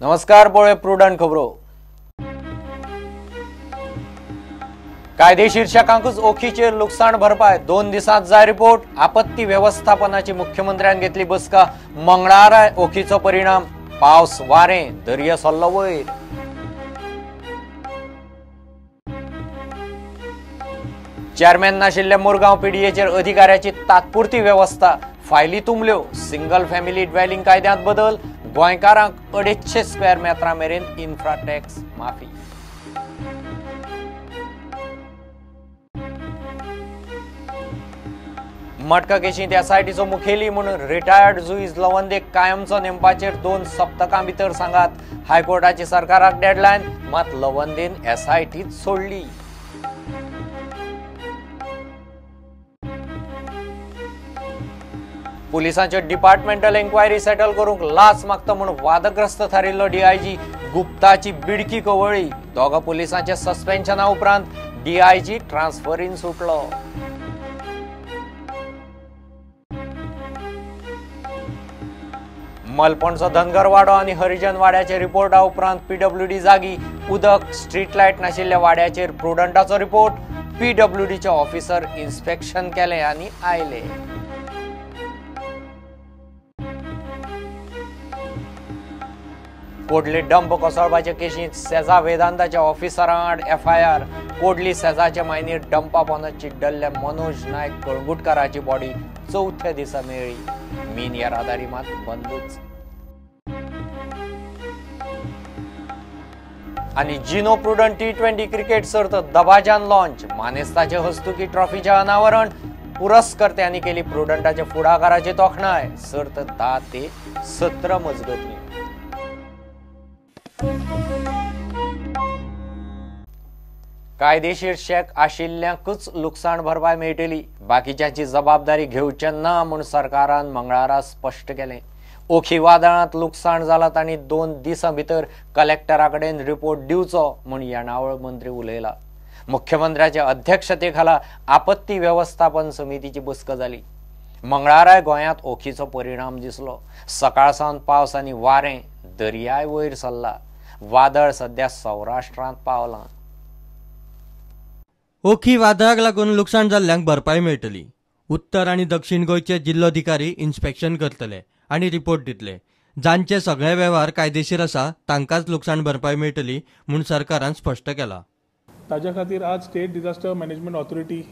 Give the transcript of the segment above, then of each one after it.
नमस्कार, पळय प्रुडंट खबरो। कायदेशीर शाखांकूच ओखीचेर लुकसाण भरपाय 2 दिसांत जाय रिपोर्ट। आपत्ती व्यवस्थापनाची मुख्यमंत्र्यान घेतली बसका। मंगळाराय ओखीचो परिणाम, पावस वारें दर्या सरलो वयर। चेअरमॅन नाशिल्ल्या मुरगांव पीडीएचेर अधिकाऱ्याची तात्पुरती व्यवस्था। फायली तुंबल्यो। सिंगल फॅमिली ड्वेलिंग कायद्यांत बदल। गोंयकारांक 250 स्क्वेअर मेत्रा मेरेन इन्फ्राटॅक्स माफी। मटका केशींत एसआयटीचो मुखेली म्हणून रिटायर्ड जुईज लवंदेक कायमचो नेमपाचेर 2 सप्तकां भितर सांगात। हायकोर्टाची सरकाराक डेडलायन, मात लवंदेन एसआयटीच सोडली। पुलिसांचे डिपार्टमेंटल एन्क्वायरी सेटल करूंक लाच मागता म्हणून वादग्रस्त थारिल्लो डीआयजी गुप्ताची बिडकी कवळी। दोगा पुलिसांचे सस्पेन्शना उपरांत डीआयजी ट्रान्सफरीन सुटलो। मलपणचो धनगर वाडो आनी हरिजन वाड्याचे रिपोर्टा उपरांत पीडब्ल्यूडी जागी। उदक स्ट्रीट लायट नाशिल्ल्या वाड्याचेर प्रुडंटाचो रिपोर्ट। पीडब्ल्यूडीचे ऑफिसर इन्स्पेक्शन केले आनी आयले। कोडली डंप कोसळपाचे केशींत सेजा वेदांताच्या ऑफिसरांआड एफआयआर। कोडली सेजाचे मायनीर डंपा पोंदा चिड्डल्ल्या मनोज नायक कळंगुटकाराची बॉडी 4थ्या दिसा मेळ्ळी। मीन येरादारी मात बंदूच। आनी जिनो प्रुडंट T20 क्रिकेट सर्त दबाजान लॉन्च। मानेस्ताचे हस्तुकी ट्रॉफीचे अनावरण। पुरस्कर्त्यांनी केली प्रुडंटाच्या फुडाकाराची तोखणाय। सर्त 10 ते 17 मजगती। कायदेशीर शेक आशिल्ल्यांकूच लुकसाण भरपाय मेळटली, बाकीच्यांची जबाबदारी घेवचे ना म्हूण सरकारान मंगळारा स्पश्ट केलें। ओखी वादळांत लुकसाण जालां तांणी 2 दिसां भितर कलेक्टराकडेन रिपोर्ट दिवचो म्हूण येणावळ मंत्री उलयला। मुख्यमंत्र्याच्या अध्यक्षतेखाला आपत्ती व्यवस्थापन समितीची बसका जाली। मंगळाराय गोंयांत ओखीचो परिणाम दिसलो। सकाळसावन पावस आनी वारें दर्याय वयर सरला। वादळ सध्या सौराष्ट्रांत पावलां। ओखी वादळाक लागून लुकसाण जाल्ल्यांक भरपाई मेळटली। उत्तर आनी दक्षिण गोंयचे जिल्लोधिकारी इन्स्पेक्शन करतले आनी रिपोर्ट दितले। जांचे सगळे वेव्हार कायदेशीर आसा तांकांच लुकसाण भरपाई मेळटली म्हूण सरकारान स्पश्ट केला। ताज्या खातीर आज state disaster management authority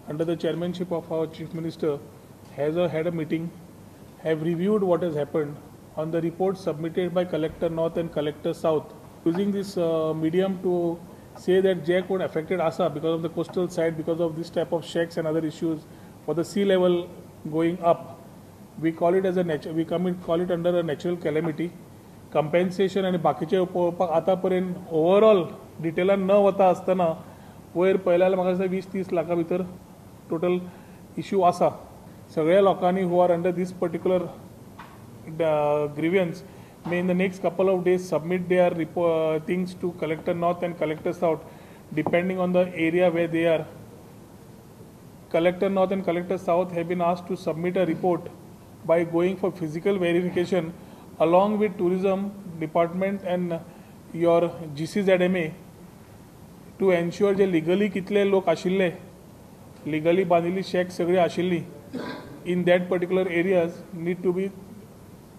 under the chairmanship of our chief minister has had a meeting, have reviewed what has happened on the report submitted by Collector North and Collector South, using this medium to say that Jay could affected Asa because of the coastal side, because of this type of shakes and other issues, for the sea level going up. We call it as a call it under a natural calamity. Compensation and बाकीचे उपयोगपाक आतापर्यंत overall डिटेलान न वता आसतना वयर पळयल्यार म्हाका दिसता 20-30 लाखा भितर टोटल इश्यू आसा। सगळ्या लोकांनी who are under this particular grievance may in the next couple of days submit their things to Collector North and Collector South, depending on the area where they are. Collector North and Collector South have been asked to submit a report by going for physical verification along with tourism department and your GCZMA to ensure जे legally कितले लोक आशिल्ले, legally बांदिल्ली शेक सगळी आशिल्ली in that particular areas need to be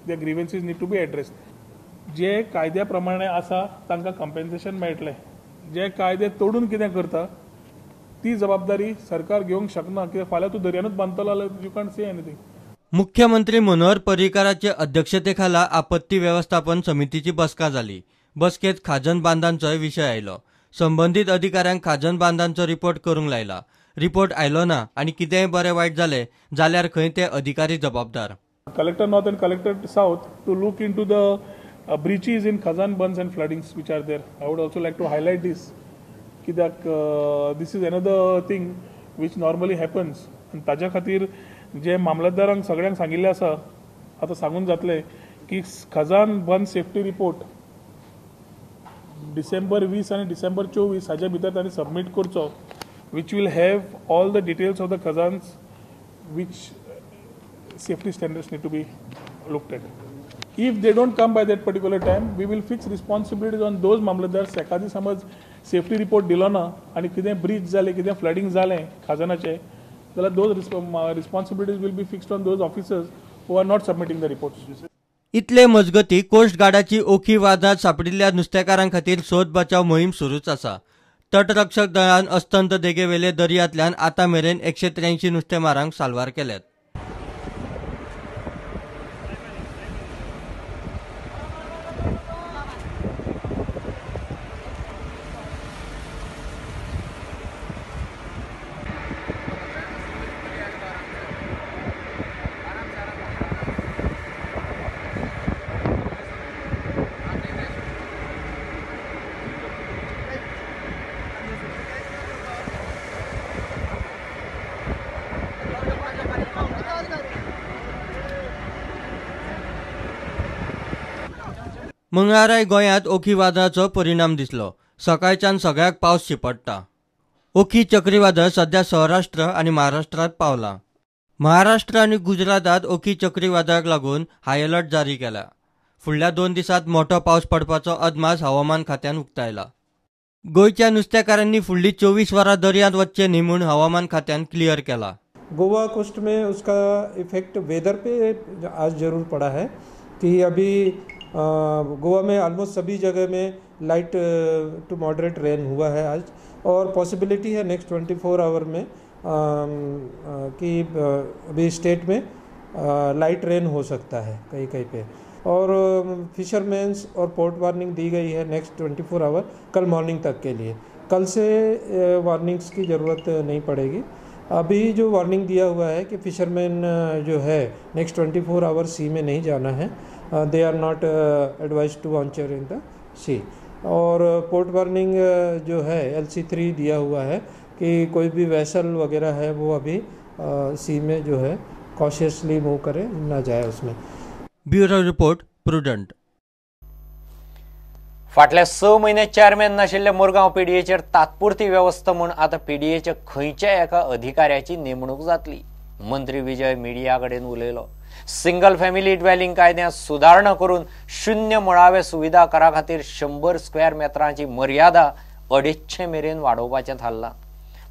the grievances need to be addressed. जे कायद्या प्रमाणे आसा तांकां कंपेन्सेशन मेळटलें। जे कायदे तोडून कितें करता ती जबाबदारी सरकार घेवंक शकना, कित्याक फाल्यां तूं दर्यानूच बांदतलो जाल्यार यू कांट से एनीथिंग। मुख्यमंत्री मनोहर पर्रीकाराचे अध्यक्षतेखाला आपत्ती व्यवस्थापन समितीची बसका जाली। बसकेत खाजन बांदांचोय विशय आयलो। संबंधित अधिकाऱ्यांक खाजन बांदांचो रिपोर्ट करूंक लायला। रिपोर्ट आयलो ना आनी कितेंय बरें वायट जालें जाल्यार खंय ते अधिकारी जबाबदार। Collector North and Collector South to look into the breaches in Khazan bunds and floodings which are there. I would also like to highlight this, that this is another thing which normally happens. And ताज्या खातीर जे मामलतदारांक सगळ्यांक सांगिल्लें आसा आतां सांगून जातलें की खजान बंद सेफ्टी रिपोर्ट डिसेंबर 20 आनी डिसेंबर 24 हाच्या भितर तांणी सबमीट करचो, which will have all the details of the khazans which safety standards need to be looked at. If they don't come by that particular time, we will fix responsibilities on those मामलेदार एखादी समज safety report दिलो ना आणि कितें ब्रीच जालें कितें flooding जालें खाजनाचें जाल्यार those responsibilities will be fixed on those officers who are not submitting the reports. इतले मजगती कोस्ट गार्डाची ओखी वादात सापडिल्ल्या नुस्तेकारां खातीर सोद बचाव मोहीम सुरूच आसा. तटरक्षक दळान अस्तंत देगेवेले दर्यांतल्यान आतां मेरेन 183 नुस्तेमारांक साल्वार केल्यात. मंगळाराय गोंयांत ओखी वादळाचो परिणाम दिसलो. सकाळच्यान सगळ्याक पावस शिपडटा. ओखी चक्रीवादळ सध्या सौराष्ट्र आनी महाराष्ट्रात पावला. महाराष्ट्र आनी गुजरातात ओखी चक्रीवादळाक लागून हाय अलर्ट जारी केला. फुडल्या 2 दिसांत मोठो पावस पडपाचो अदमास हवामान खात्यान उक्तायला. गोंयच्या नुस्तेकारांनी फुडलीं 24 वरां दर्यांत वचचे न्ही म्हूण हवामान खात्यान क्लियर केला. गोवा कोस्ट में उसका इफेक्ट वेदर पे आज ज़रूर पड़ा है कि अभी गोवा में ऑलमोस्ट सभी जगह में लाइट टू मॉडरेट रेन हुआ है आज, और पॉसिबिलिटी है नेक्स्ट 24 आवर में कि अभी स्टेट में लाइट रेन हो सकता है कहीं कहीं पे, और फिशरमैन्स और पोर्ट वार्निंग दी गई है नेक्स्ट 24 आवर कल मॉर्निंग तक के लिए. कल से वार्निंग्स की ज़रूरत नहीं पड़ेगी. अभी जो वार्निंग दिया हुआ है कि फिशरमैन जो है नेक्स्ट 24 आवर सी में नहीं जाना है, they are not advised to venture in the sea. और पोर्ट वार्निंग जो है LC3 दिया हुआ है कि कोई भी वेसल वगैरह है वो अभी सी में जो है कॉशियसली मूव करे, ना जाए उसमें. Bureau report prudent. फाटल्या 6 म्हयने चेअरमॅन नाशिल्ल्या मुरगांव पीडीएचेर तात्पुरती व्यवस्था म्हूण आतां पीडीएच्या खंयच्याय एका अधिकाऱ्याची नेमणूक जातली. मंत्री विजय मिडिया कडेन उलयलो. सिंगल फॅमिली ड्वेलिंग कायद्यांत सुदारणा करून 0 मुळावे सुविधा करा खातीर 100 स्क्वेअर मेत्रांची मर्यादा 250 मेरेन वाडोवपाचें थारलां.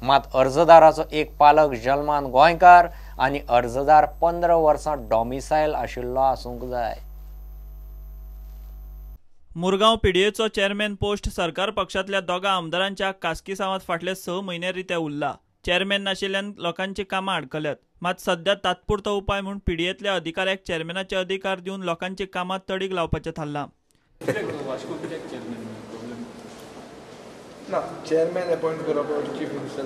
मात अर्जदाराचो एक पालक जल्मान गोंयकार आनी अर्जदार 15 वर्सां डॉमिसायल आशिल्लो आसूंक जाय. मुरगांव पीडीएचो चेअरमॅन पोस्ट सरकार पक्षातल्या दोगा आमदारांच्या कास्की सांवात फाटले 6 म्हयने रित्या उरला. चेअरमॅन नाशिल्ल्यान लोकांची कामां आडकल्यात. मात सध्या तात्पुरतो उपाय म्हणून पीडीएतल्या अधिकाऱ्याक चेअरमॅनाचे अधिकार दिवन लोकांची कामां तडीक लावपाचें थारलां. ना चेअरमॅन अपॉइंट करप चीफ मिनिस्टर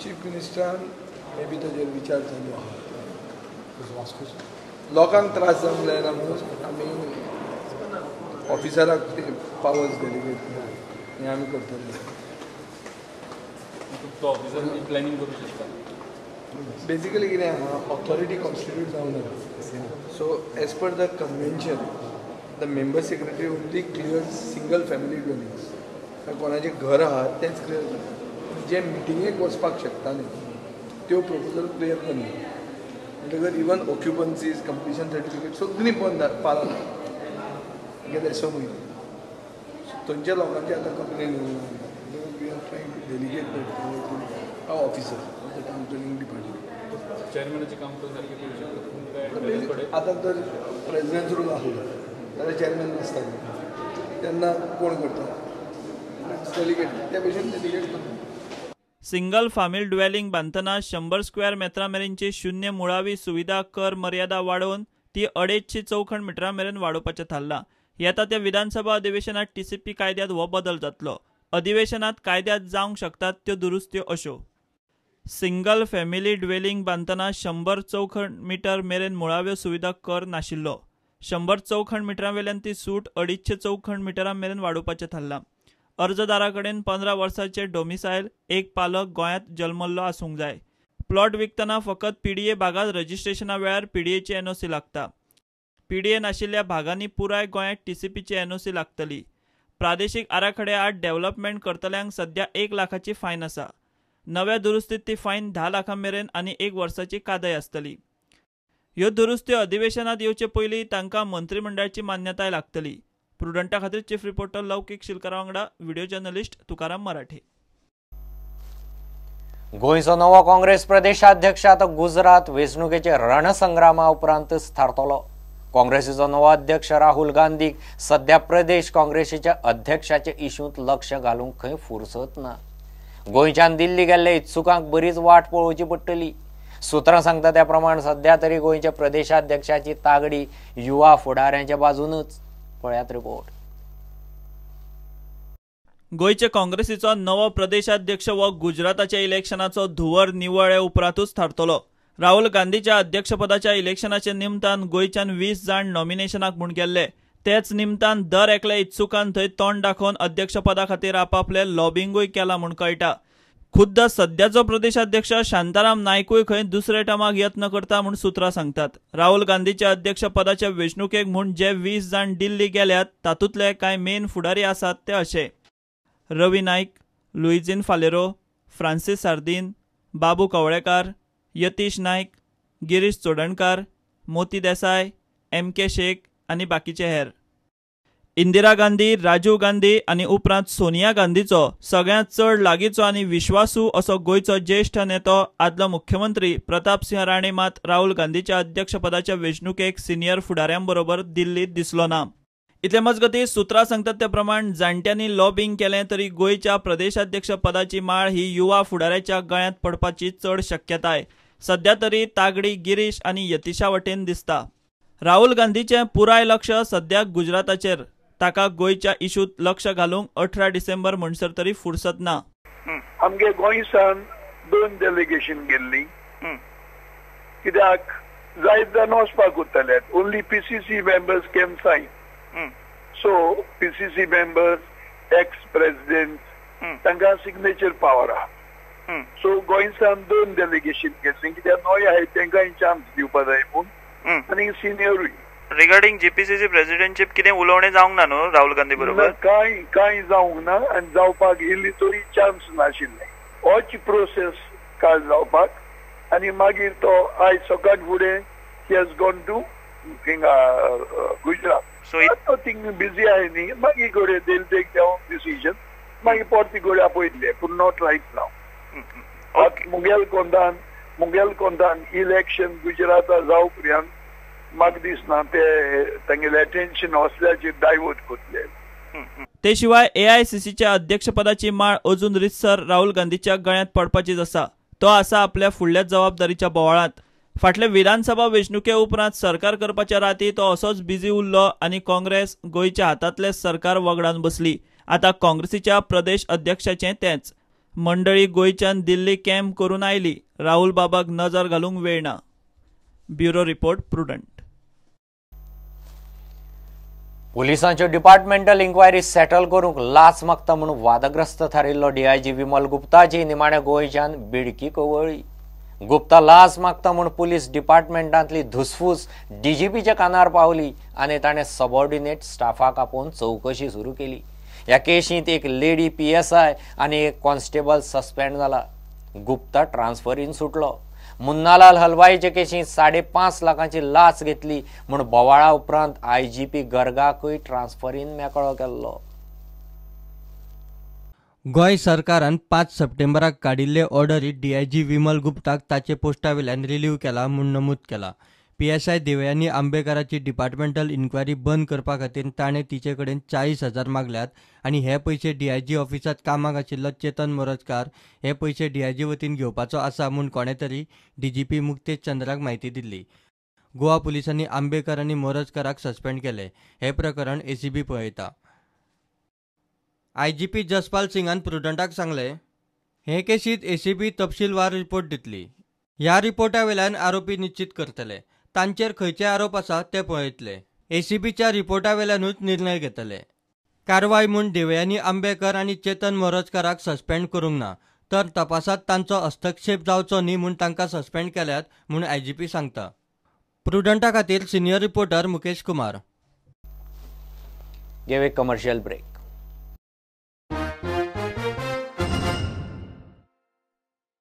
चीफ मिनिस्टरान मे बी ताजेर विचार चालू आहा. लोकांक त्रास जावंक जायना म्हणून आमी ऑफिसराक ते पावर्स डेलिगेट केला हें आमी करतले. बेसिकली कितें आहा, ऑथॉरिटी कॉन्स्टिट्यूट जावंक ना. So as per the convention the member secretary only clear single family dwellings. कोणाचें घर आहा तेंच क्लियर करता. जे मिटिंगेक वचपाक शकताले त्यो प्रपोजल क्लियर करना. म्हणटकच इवन ऑक्युपन्सीज कंप्लिशन सर्टिफिकेट सगळीं बंद पाळना गेले 6 म्हयने. थंयच्या लोकांचे आतां complain we are trying to delegate that officer of the town planning department. चेअरमॅनाचे काम तर सारखे करू शकतात. आतां तर प्रेसिडेंट रूल आसलो जाल्यार चेअरमॅन नासता तेन्ना कोण करता डेलिगेट त्या भशेन डेलिगेट करता. सिंगल फॅमिली ड्वेलिंग बांदतना 100 स्क्वेअर मेत्रा मेरेनची 0 मुळावी सुविधा कर मर्यादा वाडोवन ती 250 चौखण मिटरा मेरेन वाडोवपाचें थारलां. येता त्या विधानसभा अधिवेशनात TCP कायद्यात हो बदल जातलो. अधिवेशनात कायद्यात जावंक शकतात त्यो दुरुस्त्यो अश्यो: सिंगल फॅमिली ड्वेलिंग बांदतना 100 चौखण मिटर मेरेन मुळाव्यो सुविधा कर नाशिल्लो. 100 चौखण मिटरां वेल्यान ती सूट 250 चौखण मिटरां मेरेन वाडोवपाचें थारलां. अर्जदारा कडेन 15 वर्सांचे डोमिसायल, एक पालक गोंयांत जल्मल्लो आसूंक जाय. प्लॉट विकतना फकत पीडीए भागात रजिस्ट्रेशना वेळार पीडीएची NOC लागता. पीडीए नाशिल्ल्या भागांनी पुराय गोंयांत TCPची NOC लागतली. प्रादेशीक आराखडे आड डेव्हलपमेंट करतल्यांक सध्या 1 लाखाची फायन आसा. नव्या दुरुस्तीत ती फायन 10 लाखां मेरेन आनी 1 वर्साची कादय आसतली. ह्यो दुरुस्त्यो अधिवेशनात येवचे पयलीं तांकां मंत्रिमंडळाची मान्यताय लागतली. प्रुडंटा खातीर चीफ रिपोर्टर लौकीक शिलकारा वांगडा व्हिडिओ जर्नलिस्ट तुकाराम मराठे. गोंयचो नवो काँग्रेस प्रदेशाध्यक्ष आतां गुजरात वेंचणुकेचे रणसंग्रामा उपरांतच थारतलो. काँग्रेसीचो नवो अध्यक्ष राहुल गांधीक सध्या प्रदेश काँग्रेसीच्या अध्यक्षाचे इशूंत लक्ष घालूंक खंय फुरसत ना. गोंयच्यान दिल्ली गेल्ले इत्सुकांक बरीच वाट पळोवची पडटली. सुत्रां सांगता त्या प्रमाण सध्या तरी गोंयच्या प्रदेशाध्यक्षाची तागडी युवा फुडाऱ्यांच्या बाजूनच. पळयात रिपोर्ट. गोंयचे काँग्रेसीचो नवो प्रदेशाध्यक्ष हो गुजराताच्या इलेक्शनाचो धुंवर निवळे उपरांतूच थारतलो. राहुल गांधीच्या अध्यक्षपदाच्या इलेक्शनाचे निमतान गोंयच्यान 20 जाण नॉमिनेशनाक म्हूण गेल्ले. तेच निमतान दर एकल्या इत्सुकान थंय तोंड दाखोवन अध्यक्षपदा खातीर आपापले लॉबिंगूय केला म्हूण कळटा. खुद्द सध्याचो प्रदेशाध्यक्ष शांताराम नायकूय खंय दुसरे टर्माक यत्न करता म्हूण सुत्रां सांगतात. राहुल गांधीच्या अध्यक्षपदाच्या वेंचणुकेक म्हूण जे 20 जाण दिल्ली गेल्यात तातूंतले कांय मेन फुडारी आसात ते अशे: रवी नाईक, लुईजिन फालेरो, फ्रांसीस सार्दीन, बाबू कवळेकार, यतीश नाईक, गिरीश चोडणकार, मोती देसाय, MK शेख आनी बाकीचे हेर. इंदिरा गांधी, राजीव गांधी आनी उपरांत सोनिया गांधीचो सगळ्यांत चड लागींचो आनी विश्वासू असो गोंयचो ज्येश्ठ नेतो आदलो मुख्यमंत्री प्रताप सिंह राणे मात राहुल गांधीच्या अध्यक्षपदाच्या वेंचणुकेक सिनियर फुडाऱ्यांबरोबर दिल्लीत दिसलो ना. इतले मजगतीं सुत्रां सांगतात त्या प्रमाण जाणट्यांनी लॉबिंग केलें तरी गोंयच्या प्रदेशाध्यक्ष पदाची माळ ही युवा फुडाऱ्याच्या गळ्यांत पडपाची चड शक्यताय सध्या तरी तागडी गिरीश आनी यतीशा वटेन दिसता. राहुल गांधीचें पुराय लक्ष सध्या गुजराताचेर. ताका गोंयच्या इशूंत लक्ष घालूंक 18 डिसेंबर म्हणसर तरी फुरसत ना. आमगे गोंयसान 2 डेलिगेशन गेल्ली. कित्याक जायत जाण वचपाक उरतले. Only PCC members came sign. So PCC members, ex president तांकां सिग्नेचर पावर आहा. सो गोंयसान 2 डेलिगेशन गेल्ली. कित्याक नोय आहाय तांकां चान्स दिवपा जाय म्हूण आनी सिनियरूय. रिगार्डिंग GPCC प्रेसिडेंटशीप कितें उलोवणें जावंक ना न्हू राहुल गांधी बरोबर? कांय जावंक ना आनी जावपाक इल्ली तरी चान्स नाशिल्ले. होच प्रोसेस काल जावपाक आनी मागीर तो आयज सकाळ फुडें he has gone to Gujarat. So thing busy आहे न्ही. मागीर घोडे they take their own decision. मागीर परती घोडे आपयतले पूण नॉट रायट नाव. मुगेल कोंतान इलेक्शन गुजराता जावं पर्यंत म्हाका दिसना ते तांगेलें अटेन्शन असल्याचेर डायवर्ट करतले. ते शिवाय AICCच्या अध्यक्षपदाची माळ अजून रितसर राहुल गांधीच्या गळ्यांत पडपाचीच आसा. तो आसा आपल्या फुडल्या जबाबदारीच्या बोवाळांत. फाटले विधानसभा वेंचणुके उपरांत सरकार करपाच्या राती तो असोच बिजी उरलो आनी काँग्रेस गोंयच्या हातांतले सरकार वगडावन बसली. आतां काँग्रेसीच्या प्रदेश अध्यक्षाचें तेंच. मंडळी गोंयच्यान दिल्ली कॅम्प करून आयली. राहुल बाबाक नजर घालूंक वेळ ना. Bureau report Prudent. पुलिसांच्यो डिपार्टमेंटल इन्क्वायरी सेटल करूंक लाच मागता म्हणून वादग्रस्त थारिल्लो DIG विमल गुप्ताची निमाण्या गोंयच्यान बिडकी कवळ्ळी. गुप्ता लाच मागता म्हूण पुलीस डिपार्टमेंटांतली धुसफूस DGPच्या कानार पावली आनी ताणें सबऑर्डिनेट स्टाफाक आपोवन चवकशी सुरू केली. ह्या केशींत एक लेडी PSI आनी एक कॉन्स्टेबल सस्पेंड जाला. गुप्ता ट्रान्सफरीन सुटलो. मुन्नालाल हलवाईचे केशींत 5.5 लाखांची लाच घेतली म्हूण बोवाळा उपरांत IGP गर्गाकूय ट्रान्सफरीन मेकळो केल्लो. गोंय सरकारान 5 सप्टेंबराक काडिल्ले ऑर्डरीत DIG विमल गुप्ताक ताचे पोस्टावेल्यान रिलीव्ह केला म्हूण नमूद केला. PSI देवयानी आंबेकाराची डिपार्टमेंटल इन्क्वायरी बंद करपा खातीर ताणें तिचे कडेन 40,000 मागल्यात आनी हे पयशे DIG ऑफिसांत कामाक आशिल्लो चेतन मोरजकार हे पयशे DIG वतीन घेवपाचो आसा म्हूण कोणे तरी DGP मुक्तेश चंद्राक म्हायती दिल्ली. गोवा पुलिसांनी आंबेकार आनी मोरजकाराक सस्पेंड केले. हे प्रकरण ACB पळयता. IGP जसपाल सिंगान प्रुडंटाक सांगले हे केशींत ACB तपशीलवार रिपोर्ट दितली. ह्या रिपोर्टा वेल्यान आरोपी निश्चित करतले. तांचेर खंयचे आरोप आसा ते पळयतले. ACBच्या रिपोर्टा वेल्यानूच निर्णय घेतले. कारवाय म्हूण देवयानी आंबेकर आनी चेतन मोरजकाराक सस्पेंड करूंक ना तर तपासात तांचो हस्तक्षेप जावचो न्ही म्हूण तांकां सस्पेंड केल्यात म्हूण IGP सांगता. प्रुडंटा खातीर senior reporter Mukesh Kumar. Give a commercial break.